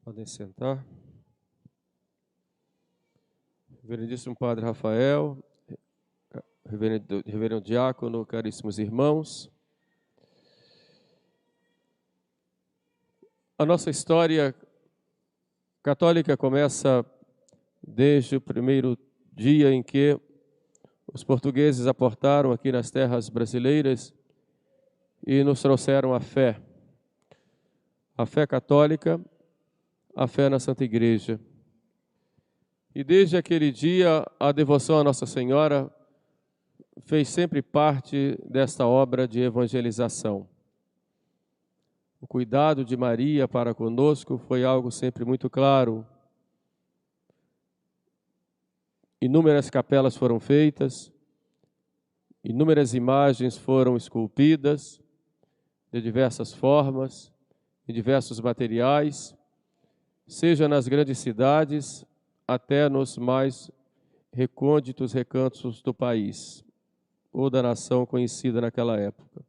Podem sentar. Reverendíssimo Padre Rafael, Reverendo Diácono, caríssimos irmãos. A nossa história católica começa desde o primeiro dia em que os portugueses aportaram aqui nas terras brasileiras e nos trouxeram a fé católica, a fé na Santa Igreja. E desde aquele dia, a devoção à Nossa Senhora fez sempre parte desta obra de evangelização. O cuidado de Maria para conosco foi algo sempre muito claro. Inúmeras capelas foram feitas, inúmeras imagens foram esculpidas de diversas formas, em diversos materiais, seja nas grandes cidades, até nos mais recônditos recantos do país, ou da nação conhecida naquela época.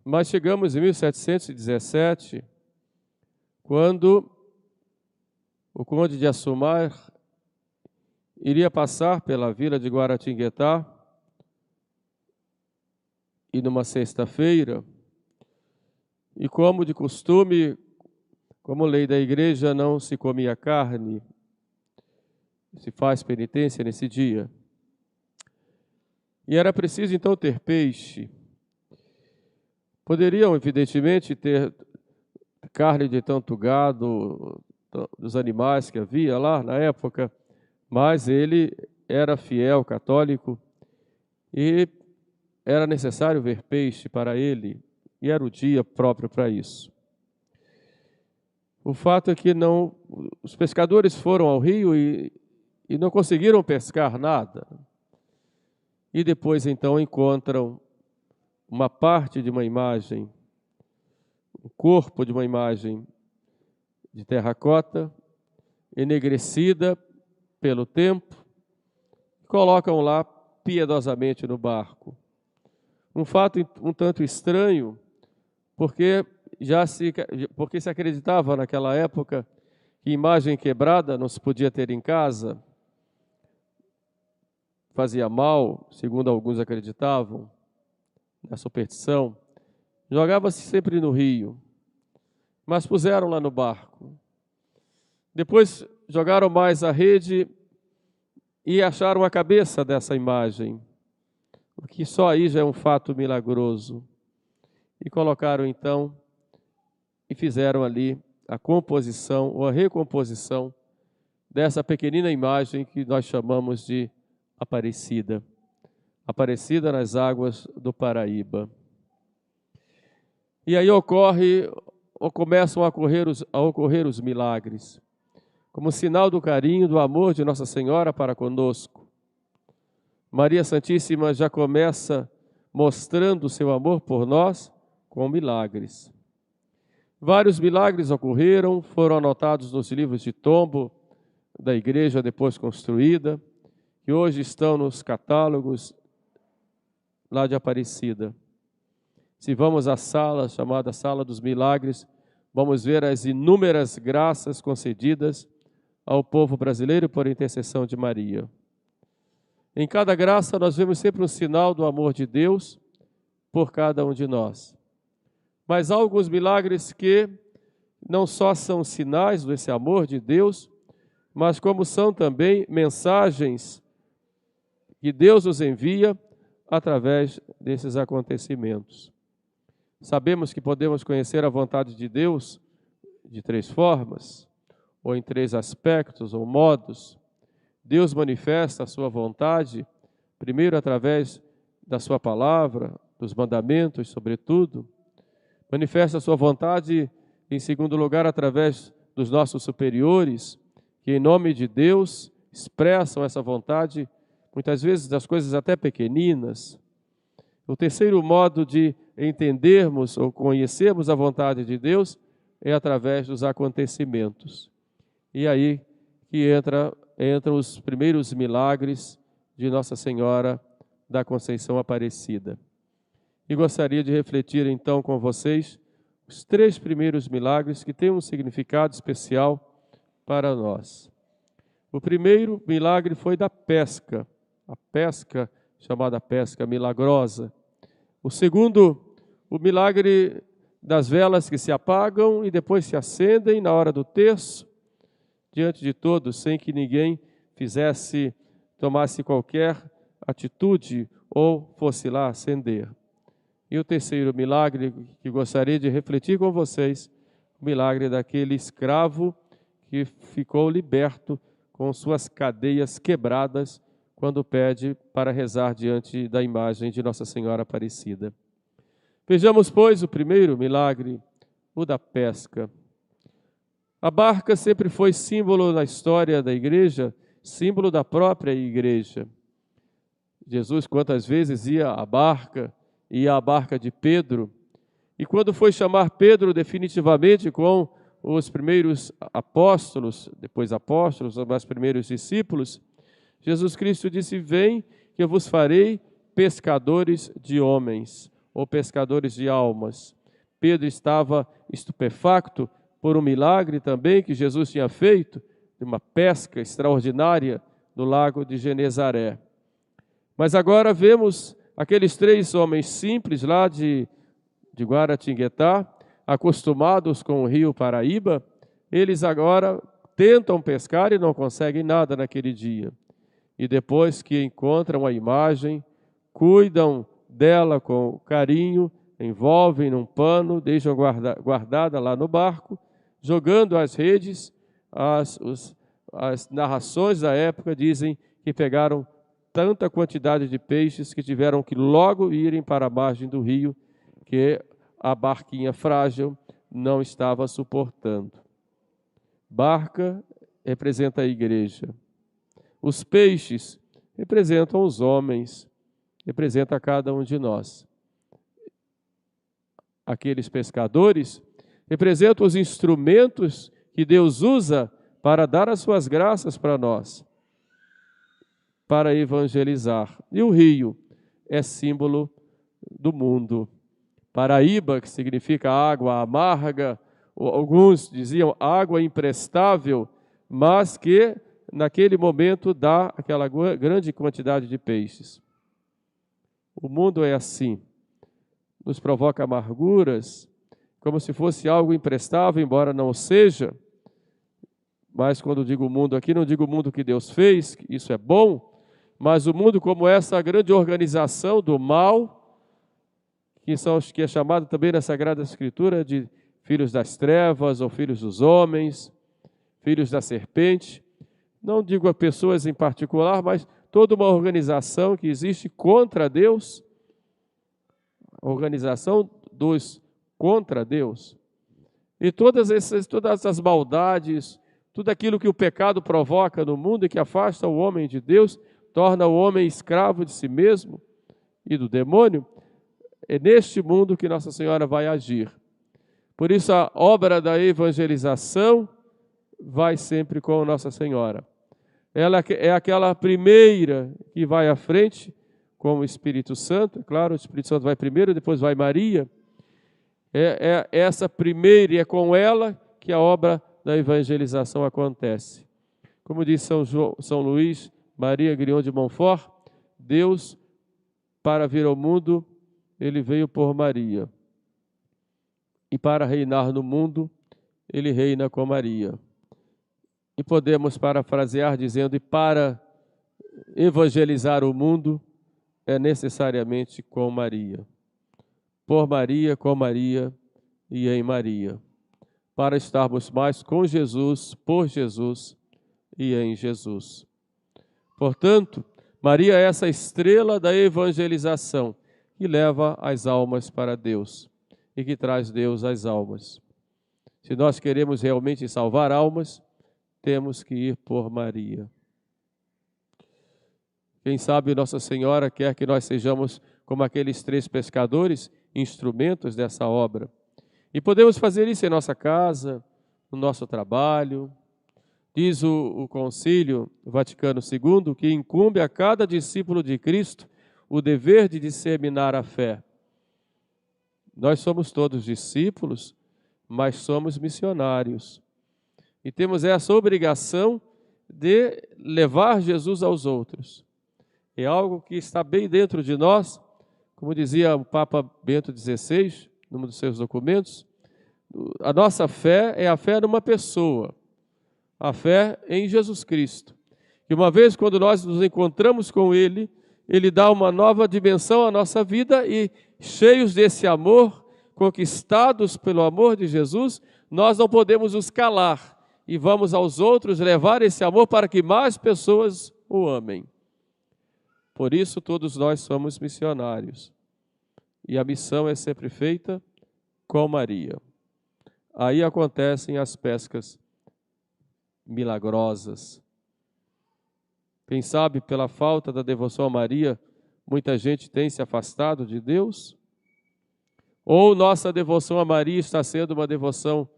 Mas chegamos em 1717, quando o conde de Assumar iria passar pela vila de Guaratinguetá, e numa sexta-feira, e como de costume, como lei da igreja, não se comia carne, se faz penitência nesse dia. E era preciso então ter peixe. Poderiam, evidentemente, ter carne de tanto gado, dos animais que havia lá na época, mas ele era fiel católico e era necessário ver peixe para ele, e era o dia próprio para isso. O fato é que os pescadores foram ao rio e não conseguiram pescar nada. E depois, então, encontram uma parte de uma imagem, o corpo de uma imagem de terracota, enegrecida pelo tempo, e colocam lá piedosamente no barco. Um fato um tanto estranho, porque se acreditava naquela época que imagem quebrada não se podia ter em casa, fazia mal, segundo alguns acreditavam, na superstição, jogava-se sempre no rio, mas puseram lá no barco. Depois jogaram mais a rede e acharam a cabeça dessa imagem, o que só aí já é um fato milagroso. E colocaram então, e fizeram ali a composição ou a recomposição dessa pequenina imagem que nós chamamos de Aparecida. Aparecida nas águas do Paraíba. E aí começam a ocorrer os milagres, como sinal do carinho, do amor de Nossa Senhora para conosco. Maria Santíssima já começa mostrando o seu amor por nós com milagres. Vários milagres ocorreram, foram anotados nos livros de tombo da igreja depois construída, que hoje estão nos catálogos lá de Aparecida. Se vamos à sala, chamada Sala dos Milagres, vamos ver as inúmeras graças concedidas ao povo brasileiro por intercessão de Maria. Em cada graça nós vemos sempre um sinal do amor de Deus por cada um de nós. Mas há alguns milagres que não só são sinais desse amor de Deus, mas como são também mensagens que Deus nos envia através desses acontecimentos. Sabemos que podemos conhecer a vontade de Deus de três formas, ou em três aspectos ou modos. Deus manifesta a sua vontade, primeiro através da sua palavra, dos mandamentos, sobretudo. Manifesta a sua vontade, em segundo lugar, através dos nossos superiores, que em nome de Deus expressam essa vontade, muitas vezes das coisas até pequeninas. O terceiro modo de entendermos ou conhecermos a vontade de Deus é através dos acontecimentos. E aí que entram os primeiros milagres de Nossa Senhora da Conceição Aparecida. E gostaria de refletir então com vocês os 3 primeiros milagres que têm um significado especial para nós. O primeiro milagre foi da pesca, a pesca chamada pesca milagrosa. O segundo, o milagre das velas que se apagam e depois se acendem na hora do terço, diante de todos, sem que ninguém tomasse qualquer atitude ou fosse lá acender. E o terceiro milagre que gostaria de refletir com vocês, o milagre daquele escravo que ficou liberto com suas cadeias quebradas quando pede para rezar diante da imagem de Nossa Senhora Aparecida. Vejamos, pois, o primeiro milagre, o da pesca. A barca sempre foi símbolo na história da igreja, símbolo da própria igreja. Jesus, quantas vezes ia à barca de Pedro, e quando foi chamar Pedro definitivamente com os primeiros apóstolos, depois apóstolos, os primeiros discípulos, Jesus Cristo disse: vem que eu vos farei pescadores de homens, ou pescadores de almas. Pedro estava estupefacto por um milagre também que Jesus tinha feito, de uma pesca extraordinária no lago de Genezaré. Mas agora vemos aqueles 3 homens simples lá de Guaratinguetá, acostumados com o rio Paraíba, eles agora tentam pescar e não conseguem nada naquele dia. E depois que encontram a imagem, cuidam dela com carinho, envolvem num pano, deixam guardada lá no barco, jogando as redes. As narrações da época dizem que pegaram tanta quantidade de peixes que tiveram que logo irem para a margem do rio, que a barquinha frágil não estava suportando. Barca representa a igreja. Os peixes representam os homens, representa cada um de nós. Aqueles pescadores representam os instrumentos que Deus usa para dar as suas graças para nós, para evangelizar. E o rio é símbolo do mundo. Paraíba, que significa água amarga, alguns diziam água imprestável, mas que naquele momento dá aquela grande quantidade de peixes. O mundo é assim, nos provoca amarguras, como se fosse algo imprestável, embora não seja. Mas quando digo mundo aqui, não digo o mundo que Deus fez, isso é bom, mas o mundo como essa grande organização do mal, que é chamado também na Sagrada Escritura de filhos das trevas ou filhos dos homens, filhos da serpente. Não digo a pessoas em particular, mas toda uma organização que existe contra Deus, a organização dos contra Deus. E todas essas maldades, tudo aquilo que o pecado provoca no mundo e que afasta o homem de Deus, torna o homem escravo de si mesmo e do demônio, é neste mundo que Nossa Senhora vai agir. Por isso a obra da evangelização vai sempre com Nossa Senhora. Ela é aquela primeira que vai à frente com o Espírito Santo. Claro, o Espírito Santo vai primeiro, depois vai Maria. É essa primeira e é com ela que a obra da evangelização acontece. Como diz São Luís Maria Grignon de Montfort, Deus, para vir ao mundo, ele veio por Maria. E para reinar no mundo, ele reina com Maria. E podemos parafrasear dizendo: e para evangelizar o mundo, é necessariamente com Maria. Por Maria, com Maria e em Maria. Para estarmos mais com Jesus, por Jesus e em Jesus. Portanto, Maria é essa estrela da evangelização que leva as almas para Deus e que traz Deus às almas. Se nós queremos realmente salvar almas, temos que ir por Maria. Quem sabe Nossa Senhora quer que nós sejamos como aqueles 3 pescadores, instrumentos dessa obra. E podemos fazer isso em nossa casa, no nosso trabalho. Diz o Concílio Vaticano II que incumbe a cada discípulo de Cristo o dever de disseminar a fé. Nós somos todos discípulos mas somos missionários. E temos essa obrigação de levar Jesus aos outros. É algo que está bem dentro de nós, como dizia o Papa Bento XVI, num dos seus documentos, a nossa fé é a fé numa pessoa, a fé em Jesus Cristo. E uma vez quando nós nos encontramos com Ele, Ele dá uma nova dimensão à nossa vida e, cheios desse amor, conquistados pelo amor de Jesus, nós não podemos nos calar e vamos aos outros levar esse amor para que mais pessoas o amem. Por isso todos nós somos missionários. E a missão é sempre feita com Maria. Aí acontecem as pescas milagrosas. Quem sabe, pela falta da devoção a Maria, muita gente tem se afastado de Deus? Ou nossa devoção a Maria está sendo uma devoção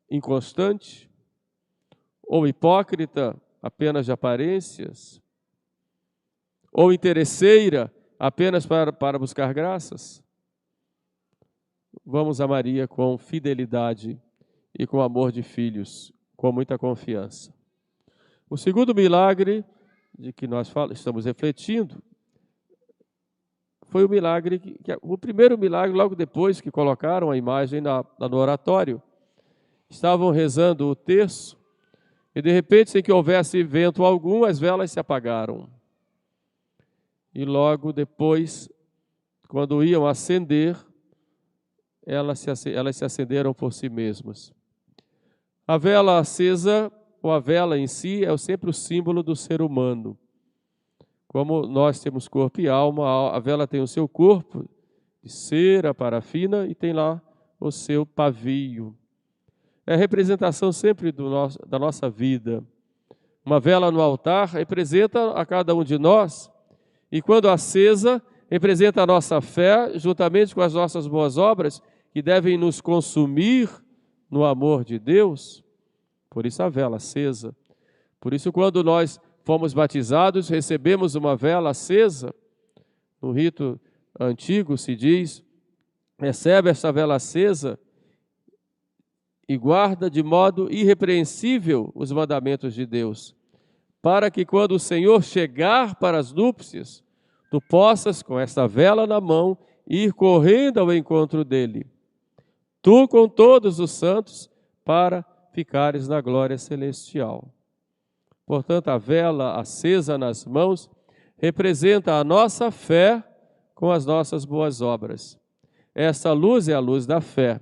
inconstante? Ou hipócrita, apenas de aparências? Ou interesseira, apenas para buscar graças? Vamos a Maria com fidelidade e com amor de filhos, com muita confiança. O segundo milagre de que nós estamos refletindo foi o milagre, o primeiro milagre logo depois que colocaram a imagem no oratório. Estavam rezando o terço e de repente, sem que houvesse vento algum, as velas se apagaram. E logo depois, quando iam acender, elas se acenderam por si mesmas. A vela acesa, ou a vela em si, é sempre o símbolo do ser humano. Como nós temos corpo e alma, a vela tem o seu corpo de cera, parafina, e tem lá o seu pavio. É a representação sempre da nossa vida. Uma vela no altar representa a cada um de nós, e quando acesa, representa a nossa fé, juntamente com as nossas boas obras, que devem nos consumir no amor de Deus. Por isso a vela acesa. Por isso, quando nós fomos batizados, recebemos uma vela acesa. No rito antigo se diz, recebe esta vela acesa e guarda de modo irrepreensível os mandamentos de Deus, para que quando o Senhor chegar para as núpcias, tu possas, com esta vela na mão, ir correndo ao encontro dele. Tu com todos os santos, para ficares na glória celestial. Portanto, a vela acesa nas mãos representa a nossa fé com as nossas boas obras. Essa luz é a luz da fé,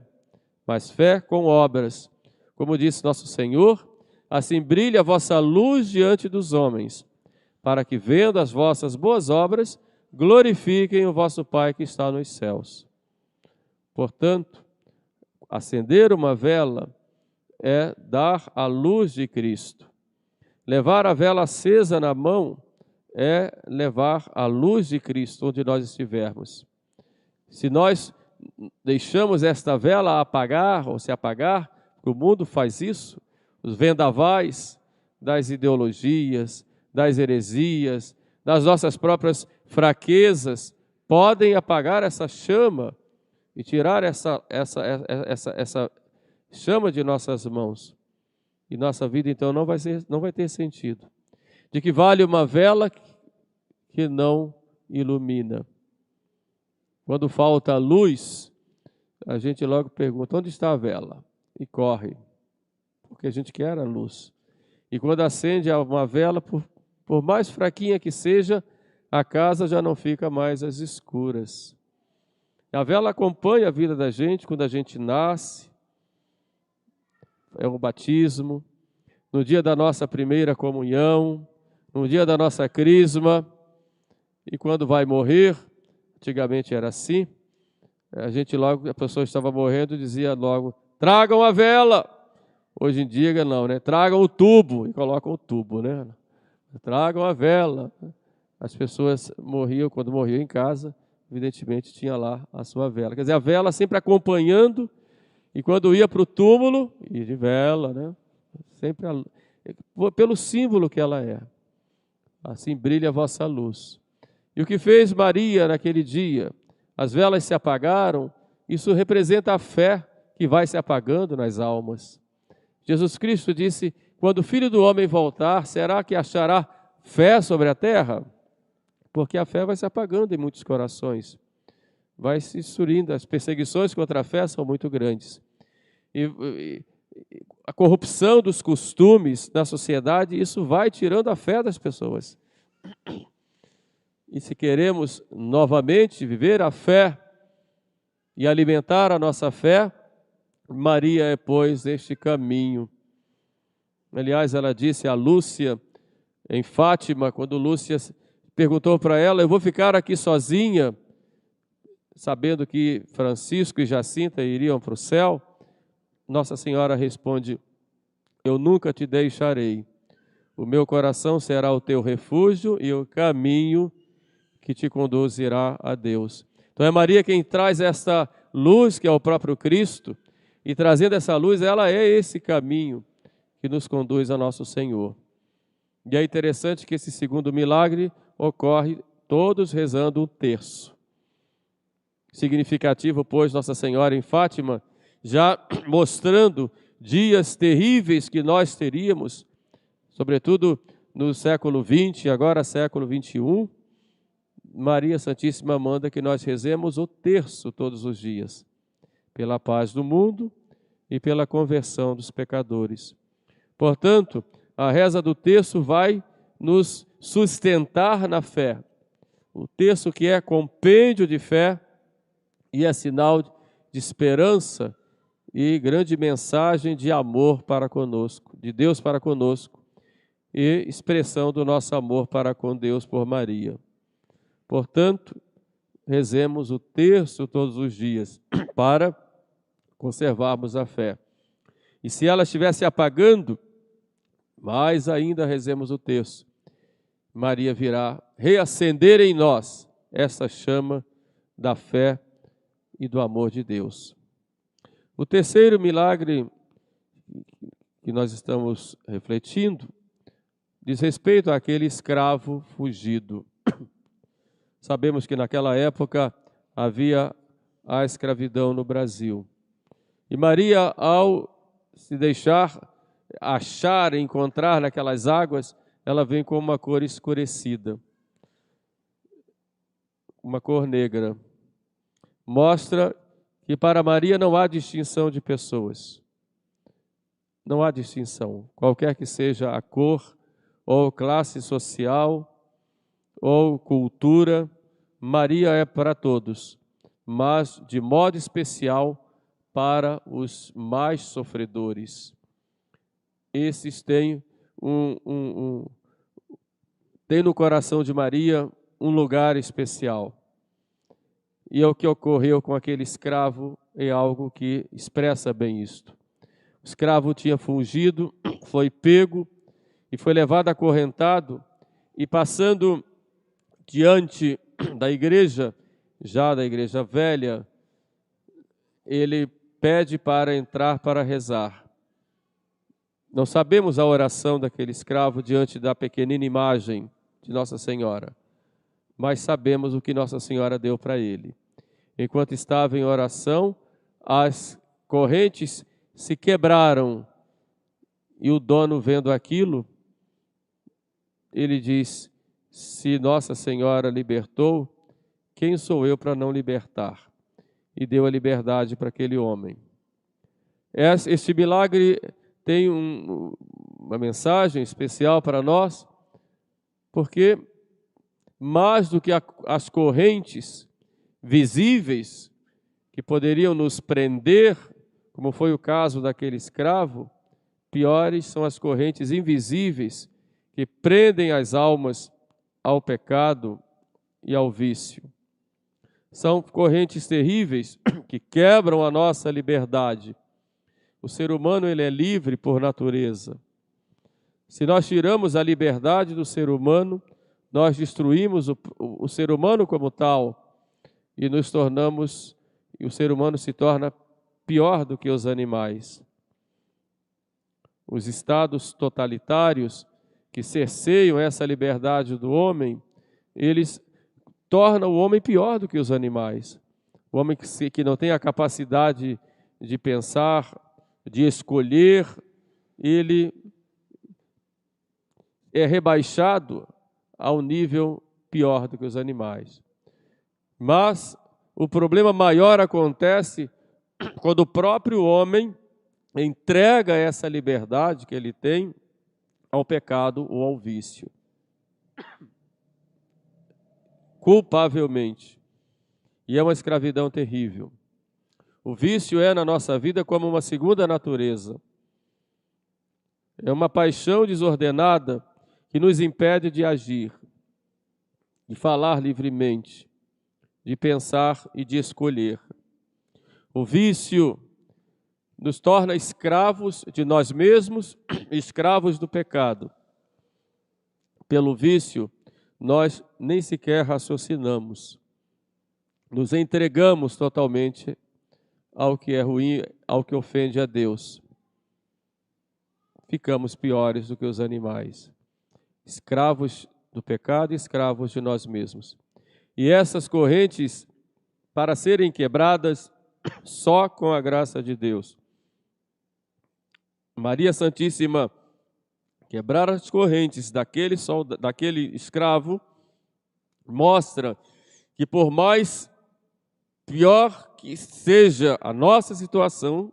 mas fé com obras. Como disse nosso Senhor, assim brilha a vossa luz diante dos homens, para que, vendo as vossas boas obras, glorifiquem o vosso Pai que está nos céus. Portanto, acender uma vela é dar a luz de Cristo. Levar a vela acesa na mão é levar a luz de Cristo onde nós estivermos. Se nós deixamos esta vela apagar ou se apagar, o mundo faz isso, os vendavais das ideologias, das heresias, das nossas próprias fraquezas, podem apagar essa chama e tirar essa chama de nossas mãos. E nossa vida, então, não vai ter sentido. De que vale uma vela que não ilumina? Quando falta luz, a gente logo pergunta, onde está a vela? E corre, porque a gente quer a luz. E quando acende uma vela, por mais fraquinha que seja, a casa já não fica mais às escuras. A vela acompanha a vida da gente quando a gente nasce, é o batismo, no dia da nossa primeira comunhão, no dia da nossa crisma, e quando vai morrer, antigamente era assim, a pessoa estava morrendo e dizia logo, tragam a vela. Hoje em dia não, né? Tragam o tubo, e colocam o tubo, né? Tragam a vela. As pessoas morriam, quando morriam em casa, evidentemente tinha lá a sua vela. Quer dizer, a vela sempre acompanhando, e quando ia para o túmulo, ia de vela, né? Sempre pelo símbolo que ela é. Assim brilha a vossa luz. E o que fez Maria naquele dia? As velas se apagaram, isso representa a fé que vai se apagando nas almas. Jesus Cristo disse: quando o Filho do Homem voltar, será que achará fé sobre a terra? Porque a fé vai se apagando em muitos corações, vai se esfriando, as perseguições contra a fé são muito grandes. E a corrupção dos costumes da sociedade, isso vai tirando a fé das pessoas. E se queremos novamente viver a fé e alimentar a nossa fé, Maria é, pois, este caminho. Aliás, ela disse a Lúcia, em Fátima, quando Lúcia perguntou para ela: eu vou ficar aqui sozinha, sabendo que Francisco e Jacinta iriam para o céu? Nossa Senhora responde: eu nunca te deixarei. O meu coração será o teu refúgio e o caminho que te conduzirá a Deus. Então é Maria quem traz esta luz, que é o próprio Cristo, e trazendo essa luz, ela é esse caminho que nos conduz a nosso Senhor. E é interessante que esse segundo milagre ocorre todos rezando um terço. Significativo, pois, Nossa Senhora em Fátima, já mostrando dias terríveis que nós teríamos, sobretudo no século XX, agora século XXI, Maria Santíssima manda que nós rezemos o terço todos os dias, pela paz do mundo e pela conversão dos pecadores. Portanto, a reza do terço vai nos sustentar na fé. O terço que é compêndio de fé e é sinal de esperança e grande mensagem de amor para conosco, de Deus para conosco, e expressão do nosso amor para com Deus por Maria. Portanto, rezemos o terço todos os dias para conservarmos a fé. E se ela estivesse apagando, mais ainda rezemos o terço. Maria virá reacender em nós essa chama da fé e do amor de Deus. O terceiro milagre que nós estamos refletindo diz respeito àquele escravo fugido. Sabemos que naquela época havia a escravidão no Brasil. E Maria, ao se deixar achar, encontrar naquelas águas, ela vem com uma cor escurecida, uma cor negra. Mostra que para Maria não há distinção de pessoas. Não há distinção, qualquer que seja a cor, ou classe social, ou cultura, Maria é para todos, mas de modo especial para os mais sofredores. Esses têm tem no coração de Maria um lugar especial. E é o que ocorreu com aquele escravo, é algo que expressa bem isto. O escravo tinha fugido, foi pego e foi levado acorrentado, e passando diante da igreja, já da igreja velha, ele pede para entrar para rezar. Não sabemos a oração daquele escravo diante da pequenina imagem de Nossa Senhora, mas sabemos o que Nossa Senhora deu para ele. Enquanto estava em oração, as correntes se quebraram, e o dono, vendo aquilo, ele diz: se Nossa Senhora libertou, quem sou eu para não libertar? E deu a liberdade para aquele homem. Este milagre tem uma mensagem especial para nós, porque mais do que as correntes visíveis que poderiam nos prender, como foi o caso daquele escravo, piores são as correntes invisíveis que prendem as almas ao pecado e ao vício. São correntes terríveis que quebram a nossa liberdade. O ser humano, ele é livre por natureza. Se nós tiramos a liberdade do ser humano, nós destruímos o ser humano como tal e o ser humano se torna pior do que os animais. Os estados totalitários que cerceiam essa liberdade do homem, eles tornam o homem pior do que os animais. O homem que não tem a capacidade de pensar, de escolher, ele é rebaixado ao nível pior do que os animais. Mas o problema maior acontece quando o próprio homem entrega essa liberdade que ele tem ao pecado ou ao vício. Culpavelmente. E é uma escravidão terrível. O vício é na nossa vida como uma segunda natureza. É uma paixão desordenada que nos impede de agir, de falar livremente, de pensar e de escolher. O vício nos torna escravos de nós mesmos, escravos do pecado. Pelo vício, nós nem sequer raciocinamos. Nos entregamos totalmente ao que é ruim, ao que ofende a Deus. Ficamos piores do que os animais, escravos do pecado e escravos de nós mesmos. E essas correntes, para serem quebradas, só com a graça de Deus. Maria Santíssima quebrar as correntes daquele escravo mostra que por mais pior que seja a nossa situação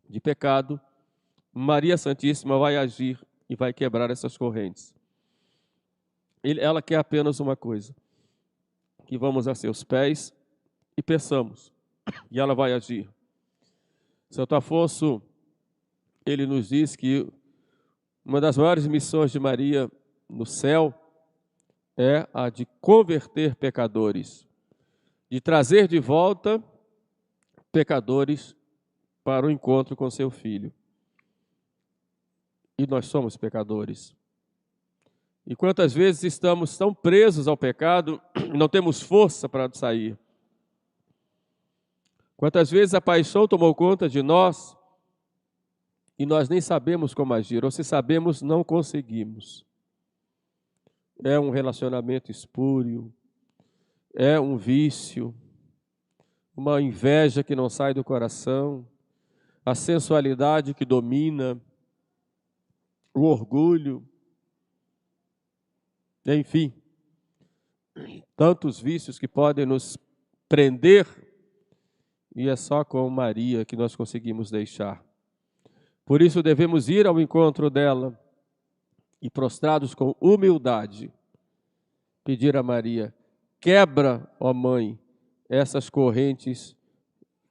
de pecado, Maria Santíssima vai agir e vai quebrar essas correntes. Ela quer apenas uma coisa, que vamos a seus pés e peçamos, e ela vai agir. Santo Afonso, ele nos diz que uma das maiores missões de Maria no céu é a de converter pecadores, de trazer de volta pecadores para o encontro com seu Filho. E nós somos pecadores. E quantas vezes estamos tão presos ao pecado, não temos força para sair. Quantas vezes a paixão tomou conta de nós e nós nem sabemos como agir, ou se sabemos, não conseguimos. É um relacionamento espúrio, é um vício, uma inveja que não sai do coração, a sensualidade que domina, o orgulho, enfim, tantos vícios que podem nos prender, e é só com Maria que nós conseguimos deixar. Por isso devemos ir ao encontro dela e, prostrados com humildade, pedir a Maria: quebra, ó Mãe, essas correntes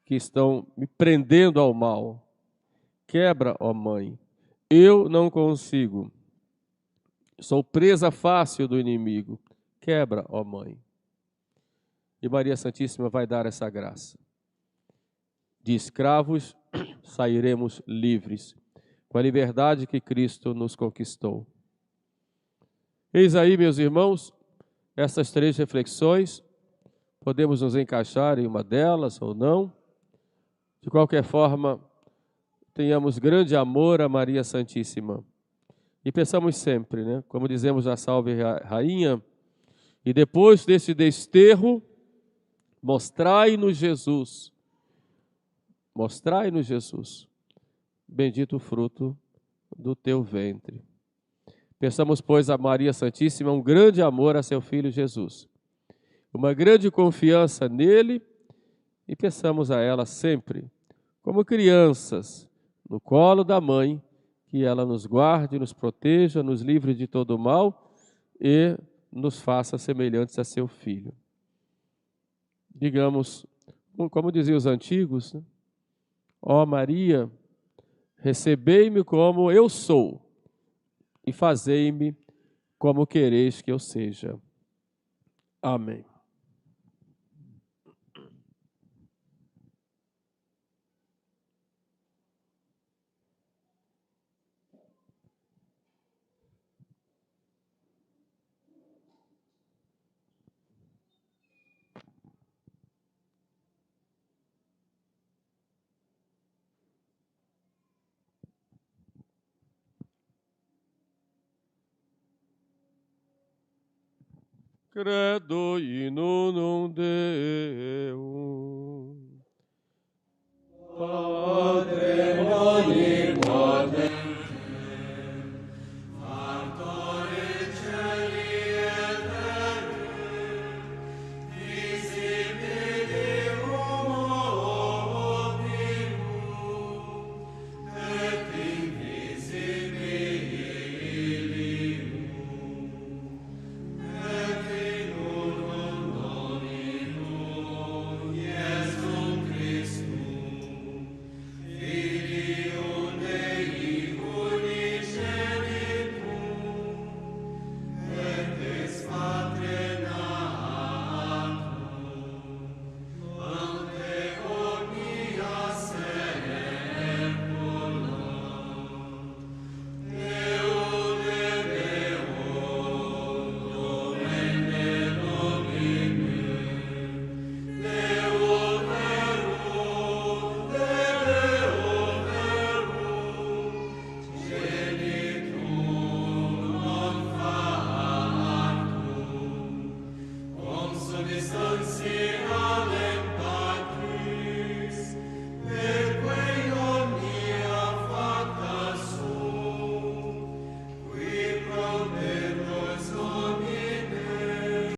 que estão me prendendo ao mal. Quebra, ó Mãe. Eu não consigo. Sou presa fácil do inimigo. Quebra, ó Mãe. E Maria Santíssima vai dar essa graça. De escravos sairemos livres, com a liberdade que Cristo nos conquistou. Eis aí, meus irmãos, essas 3 reflexões. Podemos nos encaixar em uma delas ou não. De qualquer forma, tenhamos grande amor a Maria Santíssima. E pensamos sempre, né? Como dizemos na Salve Rainha, e depois desse desterro, mostrai-nos Jesus. Mostrai-nos Jesus. Bendito o fruto do teu ventre. Peçamos, pois, a Maria Santíssima um grande amor a seu Filho Jesus, uma grande confiança nele, e peçamos a ela sempre, como crianças, no colo da mãe, que ela nos guarde, nos proteja, nos livre de todo mal e nos faça semelhantes a seu Filho. Digamos, como diziam os antigos, né? Ó Maria, recebei-me como eu sou e fazei-me como quereis que eu seja. Amém. Credo in unum Deum,